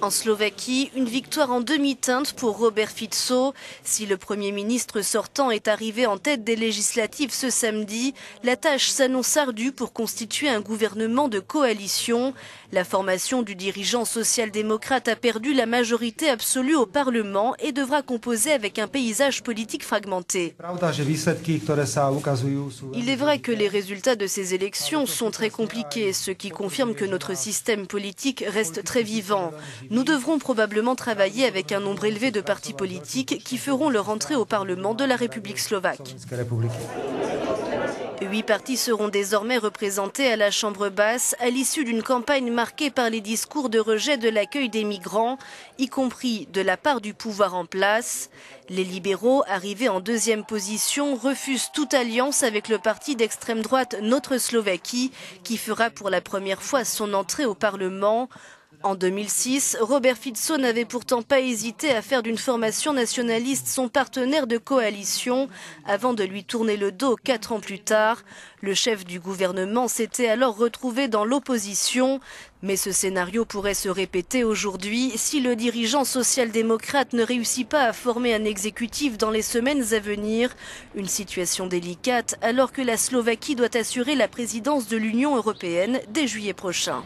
En Slovaquie, une victoire en demi-teinte pour Robert Fico. Si le Premier ministre sortant est arrivé en tête des législatives ce samedi, la tâche s'annonce ardue pour constituer un gouvernement de coalition. La formation du dirigeant social-démocrate a perdu la majorité absolue au Parlement et devra composer avec un paysage politique fragmenté. Il est vrai que les résultats de ces élections sont très compliqués, ce qui confirme que notre système politique reste très vivant. Nous devrons probablement travailler avec un nombre élevé de partis politiques qui feront leur entrée au Parlement de la République slovaque. 8 partis seront désormais représentés à la Chambre basse à l'issue d'une campagne marquée par les discours de rejet de l'accueil des migrants, y compris de la part du pouvoir en place. Les libéraux, arrivés en deuxième position, refusent toute alliance avec le parti d'extrême droite Notre Slovaquie, qui fera pour la première fois son entrée au Parlement. En 2006, Robert Fico n'avait pourtant pas hésité à faire d'une formation nationaliste son partenaire de coalition avant de lui tourner le dos 4 ans plus tard. Le chef du gouvernement s'était alors retrouvé dans l'opposition. Mais ce scénario pourrait se répéter aujourd'hui si le dirigeant social-démocrate ne réussit pas à former un exécutif dans les semaines à venir. Une situation délicate alors que la Slovaquie doit assurer la présidence de l'Union européenne dès juillet prochain.